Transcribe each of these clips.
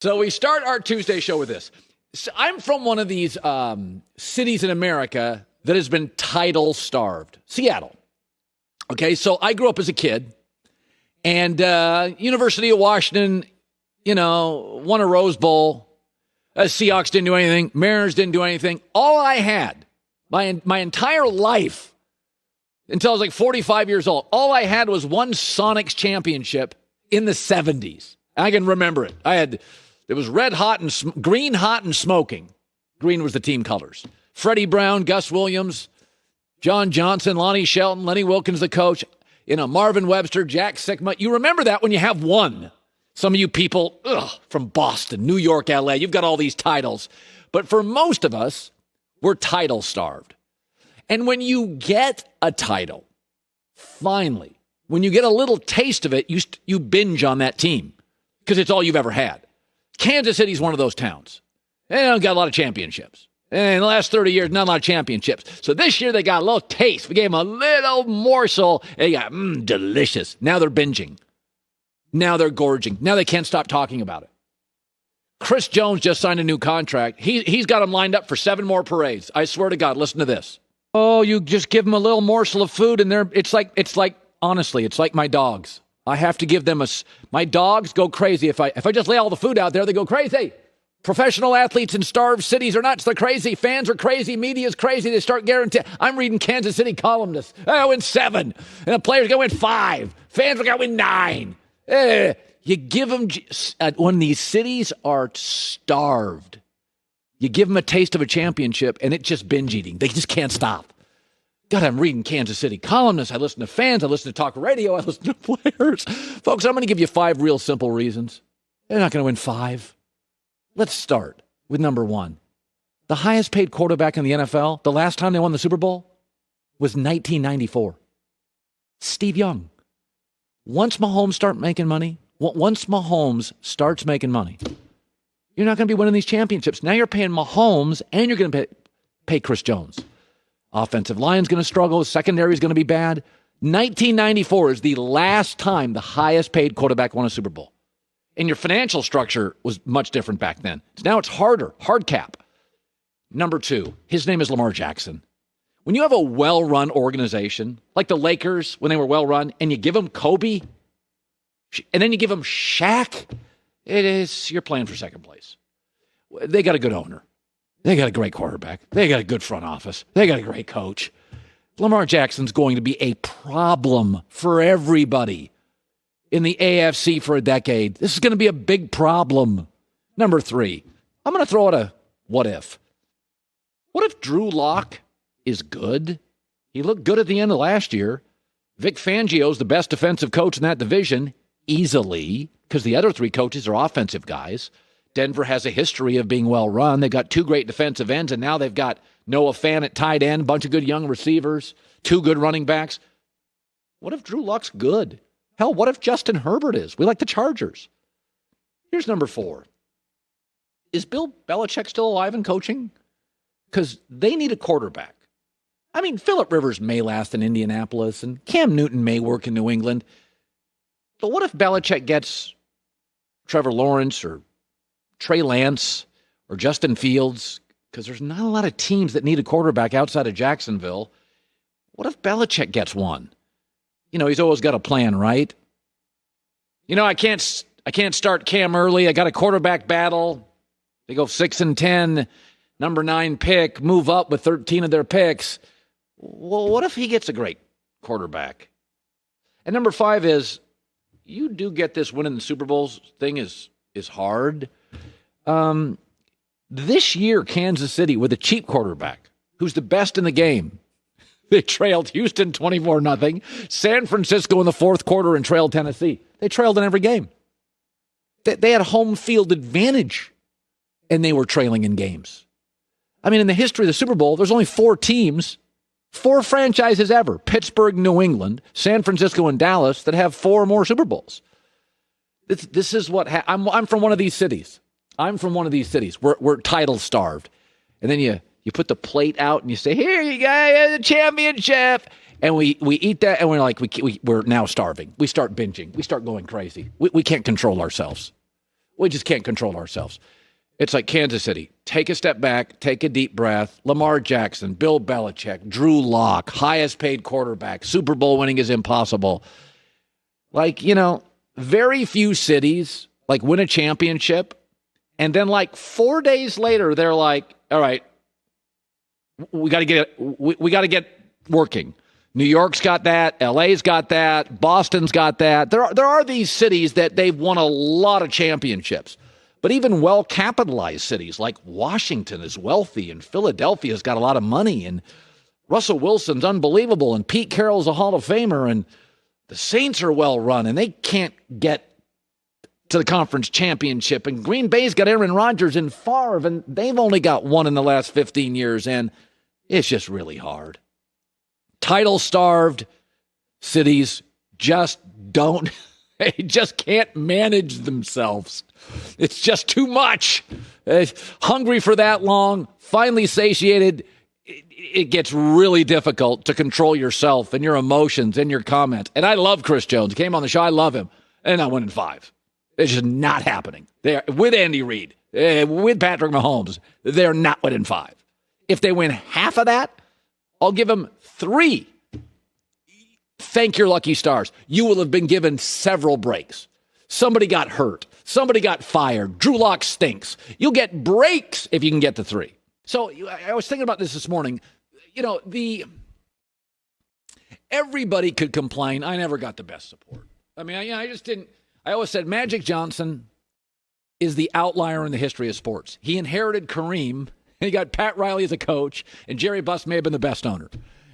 So we start our Tuesday show with this. So I'm from one of these cities in America that has been title starved, Seattle. Okay, so I grew up as a kid, and University of Washington, won a Rose Bowl. Seahawks didn't do anything. Mariners didn't do anything. All I had, my entire life, until I was like 45 years old, all I had was one Sonics championship in the 70s. I can remember it. It was red hot and green hot and smoking. Green was the team colors. Freddie Brown, Gus Williams, John Johnson, Lonnie Shelton, Lenny Wilkins, the coach, Marvin Webster, Jack Sikma. You remember that when you have one. Some of you people from Boston, New York, LA, you've got all these titles. But for most of us, we're title starved. And when you get a title, finally, when you get a little taste of it, you binge on that team because it's all you've ever had. Kansas City's one of those towns. They don't got a lot of championships. And in the last 30 years, not a lot of championships. So this year they got a little taste. We gave them a little morsel. They got, delicious. Now they're binging. Now they're gorging. Now they can't stop talking about it. Chris Jones just signed a new contract. He's got them lined up for 7 more parades. I swear to God, listen to this. Oh, you just give them a little morsel of food and it's like, honestly, it's like my dogs. I have to give them my dogs go crazy. If I just lay all the food out there, they go crazy. Professional athletes in starved cities are nuts. They're crazy. Fans are crazy. Media's crazy. They start guaranteeing. I'm reading Kansas City columnists. I win 7. And the players going to win 5. Fans are going to win 9. You give them, when these cities are starved, you give them a taste of a championship and it's just binge eating. They just can't stop. God, I'm reading Kansas City columnists. I listen to fans. I listen to talk radio. I listen to players. Folks, I'm going to give you 5 real simple reasons. They're not going to win 5. Let's start with number 1. The highest paid quarterback in the NFL, the last time they won the Super Bowl, was 1994. Steve Young. Once Mahomes starts making money, you're not going to be winning these championships. Now you're paying Mahomes and you're going to pay Chris Jones. Offensive line's going to struggle. Secondary is going to be bad. 1994 is the last time the highest paid quarterback won a Super Bowl. And your financial structure was much different back then. Now it's harder, hard cap. Number 2, his name is Lamar Jackson. When you have a well-run organization, like the Lakers when they were well-run, and you give them Kobe, and then you give them Shaq, you're playing for second place. They got a good owner. They got a great quarterback. They got a good front office. They got a great coach. Lamar Jackson's going to be a problem for everybody in the AFC for a decade. This is going to be a big problem. Number 3, I'm going to throw out a what if. What if Drew Lock is good? He looked good at the end of last year. Vic Fangio's the best defensive coach in that division, easily, because the other 3 coaches are offensive guys. Denver has a history of being well run. They've got 2 great defensive ends, and now they've got Noah Fant at tight end, a bunch of good young receivers, 2 good running backs. What if Drew Luck's good? Hell, what if Justin Herbert is? We like the Chargers. Here's number 4. Is Bill Belichick still alive and coaching? Because they need a quarterback. I mean, Phillip Rivers may last in Indianapolis, and Cam Newton may work in New England. But what if Belichick gets Trevor Lawrence or Trey Lance or Justin Fields? Because there's not a lot of teams that need a quarterback outside of Jacksonville. What if Belichick gets one? He's always got a plan, right? I can't start Cam early. I got a quarterback battle. They go 6-10, number 9 pick, move up with 13 of their picks. Well, what if he gets a great quarterback? And number 5 is, you do get this winning the Super Bowls thing is hard. This year, Kansas City, with a cheap quarterback, who's the best in the game, they trailed Houston 24-0, San Francisco in the 4th quarter and trailed Tennessee. They trailed in every game. They had home field advantage, and they were trailing in games. I mean, in the history of the Super Bowl, there's only 4 teams, 4 franchises ever, Pittsburgh, New England, San Francisco, and Dallas, that have 4 or more Super Bowls. This is what I'm from one of these cities. We're title starved. And then you put the plate out and you say, here you go, the championship. And we eat that and we're like, we're now starving. We start binging. We start going crazy. We can't control ourselves. We just can't control ourselves. It's like Kansas City. Take a step back, take a deep breath. Lamar Jackson, Bill Belichick, Drew Lock, highest paid quarterback. Super Bowl winning is impossible. Like, very few cities win a championship. And then 4 days later, they're like, all right, we got to get working. New York's got that. LA's got that. Boston's got that. There are these cities that they've won a lot of championships. But even well-capitalized cities like Washington is wealthy, and Philadelphia's got a lot of money, and Russell Wilson's unbelievable, and Pete Carroll's a Hall of Famer, and the Saints are well-run, and they can't get to the conference championship, and Green Bay's got Aaron Rodgers and Favre, and they've only got one in the last 15 years, and it's just really hard. Title-starved cities just don't, they just can't manage themselves. It's just too much. Hungry for that long, finally satiated, it gets really difficult to control yourself and your emotions and your comments. And I love Chris Jones. He came on the show. I love him. And I went in 5. It's just not happening. They're with Andy Reid, with Patrick Mahomes. They're not winning 5. If they win half of that, I'll give them 3. Thank your lucky stars. You will have been given several breaks. Somebody got hurt. Somebody got fired. Drew Lock stinks. You'll get breaks if you can get to 3. So I was thinking about this morning. Everybody could complain. I never got the best support. I mean, I just didn't. I always said Magic Johnson is the outlier in the history of sports. He inherited Kareem, and he got Pat Riley as a coach, and Jerry Buss may have been the best owner.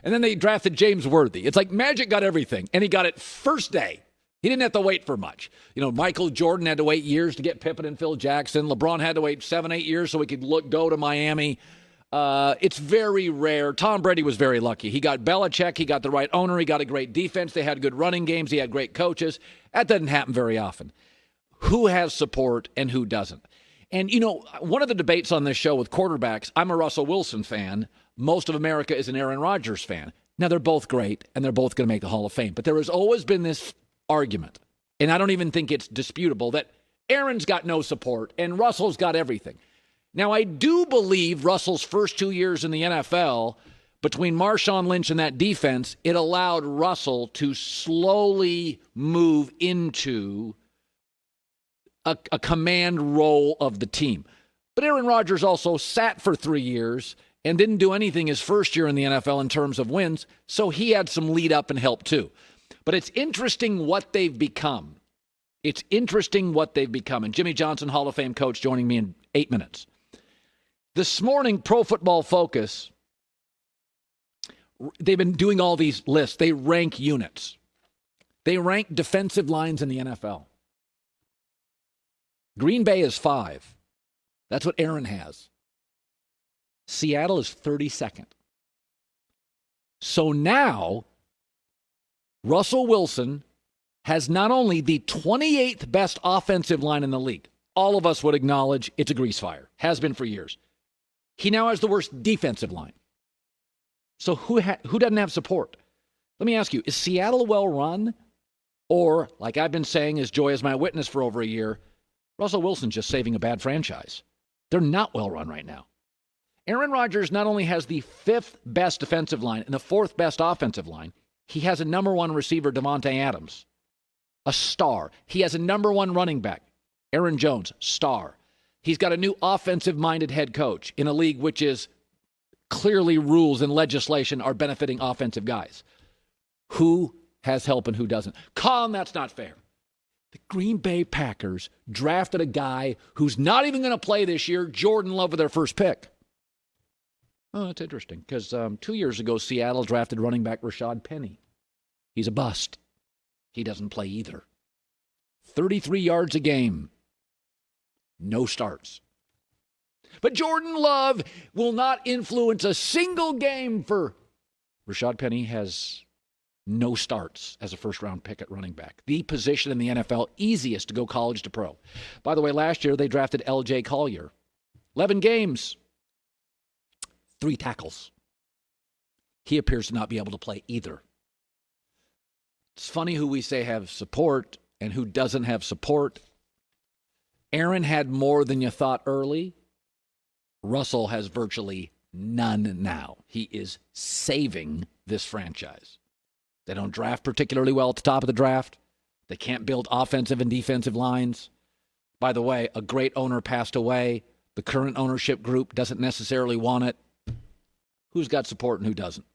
And then they drafted James Worthy. It's like Magic got everything, and he got it first day. He didn't have to wait for much. Michael Jordan had to wait years to get Pippen and Phil Jackson. LeBron had to wait 7-8 years so he could go to Miami. It's very rare. Tom Brady was very lucky. He got Belichick. He got the right owner. He got a great defense. They had good running games. He had great coaches. That doesn't happen very often. Who has support and who doesn't? And, one of the debates on this show with quarterbacks, I'm a Russell Wilson fan. Most of America is an Aaron Rodgers fan. Now, they're both great, and they're both going to make the Hall of Fame. But there has always been this argument, and I don't even think it's disputable, that Aaron's got no support and Russell's got everything. Now, I do believe Russell's first 2 years in the NFL, between Marshawn Lynch and that defense, it allowed Russell to slowly move into a command role of the team. But Aaron Rodgers also sat for 3 years and didn't do anything his first year in the NFL in terms of wins, so he had some lead up and help too. But it's interesting what they've become. It's interesting what they've become. And Jimmy Johnson, Hall of Fame coach, joining me in 8 minutes. This morning, Pro Football Focus, they've been doing all these lists. They rank units. They rank defensive lines in the NFL. Green Bay is 5. That's what Aaron has. Seattle is 32nd. So now, Russell Wilson has not only the 28th best offensive line in the league. All of us would acknowledge it's a grease fire. Has been for years. He now has the worst defensive line. So who doesn't have support? Let me ask you, is Seattle well run? Or, like I've been saying, as Joy is my witness for over a year, Russell Wilson's just saving a bad franchise. They're not well run right now. Aaron Rodgers not only has the 5th best defensive line and the 4th best offensive line, he has a number 1 receiver, Devontae Adams, a star. He has a number 1 running back, Aaron Jones, star. He's got a new offensive-minded head coach in a league which is clearly rules and legislation are benefiting offensive guys. Who has help and who doesn't? Colin, that's not fair. The Green Bay Packers drafted a guy who's not even going to play this year, Jordan Love, with their first pick. Oh, that's interesting, because 2 years ago, Seattle drafted running back Rashad Penny. He's a bust. He doesn't play either. 33 yards a game. No starts. But Jordan Love will not influence a single game for Rashad Penny. Has no starts as a first-round pick at running back. The position in the NFL easiest to go college to pro. By the way, last year they drafted L.J. Collier. 11 games. 3 tackles. He appears to not be able to play either. It's funny who we say have support and who doesn't have support. Aaron had more than you thought early. Russell has virtually none now. He is saving this franchise. They don't draft particularly well at the top of the draft. They can't build offensive and defensive lines. By the way, a great owner passed away. The current ownership group doesn't necessarily want it. Who's got support and who doesn't?